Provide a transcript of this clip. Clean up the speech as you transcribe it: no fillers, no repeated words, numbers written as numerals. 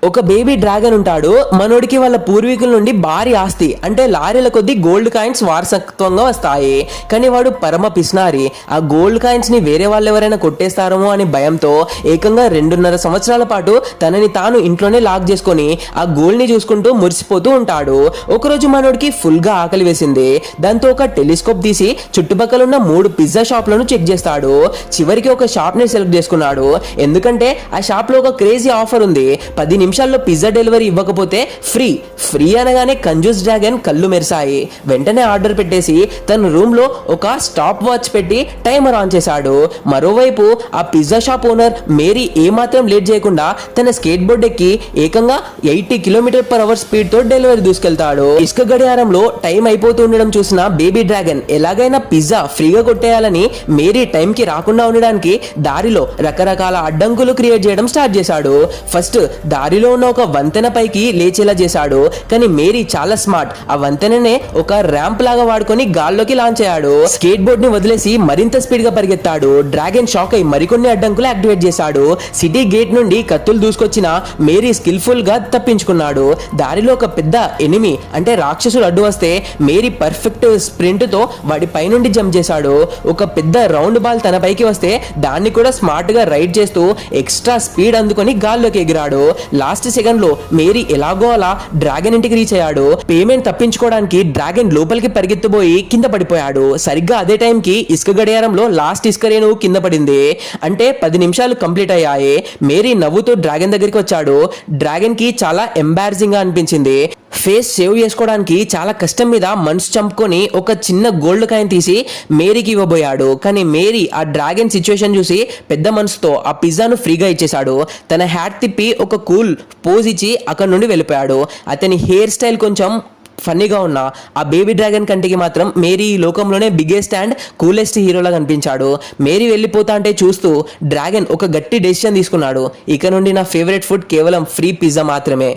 ఒక baby dragon ఉంటాడు. మనోడికి వాళ్ళ పూర్వీకుల నుండి భారీ ఆస్తి అంటే లారీల కొద్ది గోల్డ్ కాయిన్స్ వారసత్వంగా వస్తాయి. కానీ వాడు పరమ పిస్నారి. ఆ గోల్డ్ కాయిన్స్ ని వేరే వాళ్ళు ఎవరైనా కొట్టేస్తారేమో అని భయంతో ఏకంగా 2.5 సంవత్సరాల పాటు తనని తాను ఇంట్లోనే లాక్ చేసుకొని ఆ గోల్డ్ ని చూసుకుంటూ మురిసిపోతూ ఉంటాడు. ఒకరోజు మనోడికి ఫుల్ గా ఆకలి వేసింది. దాంతో ఒక టెలిస్కోప్ తీసి చుట్టుపక్కల ఉన్న 3 పిజ్జా షాప్లను చెక్ చేస్తాడు. చివరికి ఒక షాప్ ని సెలెక్ట్ చేసుకున్నాడు. ఎందుకంటే ఆ షాప్ లో ఒక క్రేజీ ఆఫర్ ఉంది. 10 నిమిషాల్లో పిజ్జా డెలివరీ ఇవ్వకపోతే ఫ్రీ. ఫ్రీ అనగానే కంజూస్ డ్రాగన్ కళ్ళు మెరిసాయి. వెంటనే ఆర్డర్ పెట్టేసి తన రూమ్ లో ఒక స్టాప్ వాచ్ పెట్టి టైమర్ ఆన్ చేశాడు. మరోవైపు ఆ పిజ్జా షాప్ ఓనర్ మేరీ ఏమాత్రం లేట్ చేయకుండా తన స్కేట్ బోర్డ్ ఎక్కి ఏకంగా 80 km/h స్పీడ్ తో డెలివరీ దూసుకెళ్తాడు. ఇసుక గడియారంలో టైం అయిపోతూ ఉండడం చూసిన బేబీ డ్రాగన్ ఎలాగైనా పిజ్జా ఫ్రీగా కొట్టేయాలని మేరీ టైం కి రాకుండా ఉండడానికి దారిలో రకరకాల అడ్డంకులు క్రియేట్ చేయడం స్టార్ట్ చేశాడు. ఫస్ట్ దారిలో ఉన్న ఒక వంతెన పైకి లేచేలా చేశాడు. కానీ మేరీ చాలా స్మార్ట్. ఆ వంతెననే ఒక ర్యాంప్ లాగా వాడుకొని గాల్లోకి లాంచ్ అయ్యాడు. స్కేట్ బోర్డ్ ని వదిలేసి మరింత స్పీడ్ గా పరిగెత్తాడు. డ్రాగన్ షాక్ అయి మరికొన్ని అడ్డంకులు యాక్టివేట్ చేశాడు. సిటీ గేట్ నుండి కత్తులు దూసుకొచ్చిన మేరీ స్కిల్ఫుల్ గా తప్పించుకున్నాడు. దారిలో ఒక పెద్ద ఎనిమి అంటే రాక్షసుడు అడ్డు వస్తే మేరీ పర్ఫెక్ట్ స్ప్రింట్ తో వాడి పై నుండి జంప్ చేశాడు. ఒక పెద్ద రౌండ్ బాల్ తన పైకి వస్తే దాన్ని కూడా స్మార్ట్ గా రైడ్ చేస్తూ ఎక్స్ట్రా స్పీడ్ అందుకొని గాల్లోకి ఎగిరాడు. లాస్ట్ సెకండ్ లో మేరీ ఎలాగో అలా డ్రాగన్ ఇంటికి రీచ్ అయ్యాడు. పేమెంట్ తప్పించుకోవడానికి డ్రాగన్ లోపలికి పరిగెత్తబోయి కింద పడిపోయాడు. సరిగ్గా అదే టైం కి ఇసుక గడియారంలో లాస్ట్ ఇసుక రేణువు కింద పడింది. అంటే 10 నిమిషాలు కంప్లీట్ అయ్యాయి. మేరీ నవ్వుతూ డ్రాగన్ దగ్గరికి వచ్చాడు. డ్రాగన్ కి చాలా ఎంబారసింగ్ గా అనిపించింది. ఫేస్ సేవ్ చేసుకోవడానికి చాలా కష్టం మీద మనసు చంపుకొని ఒక చిన్న గోల్డ్ కాయిన్ తీసి మేరీకి ఇవ్వబోయాడు. కానీ మేరీ ఆ డ్రాగన్ సిచ్యువేషన్ చూసి పెద్ద మనసుతో ఆ పిజ్జాను ఫ్రీగా ఇచ్చేశాడు. తన హ్యాట్ తిప్పి ఒక కూల్ పోజ్ ఇచ్చి అక్కడ నుండి వెళ్ళిపోయాడు. అతని హెయిర్ స్టైల్ కొంచెం ఫన్నీగా ఉన్న ఆ బేబీ డ్రాగన్ కంటికి మాత్రం మేరీ ఈ లోకంలోనే బిగ్గెస్ట్ అండ్ కూలెస్ట్ హీరోలా కనిపించాడు. మేరీ వెళ్ళిపోతా అంటే చూస్తూ డ్రాగన్ ఒక గట్టి డెసిషన్ తీసుకున్నాడు. ఇక నుండి నా ఫేవరెట్ ఫుడ్ కేవలం ఫ్రీ పిజ్జా మాత్రమే.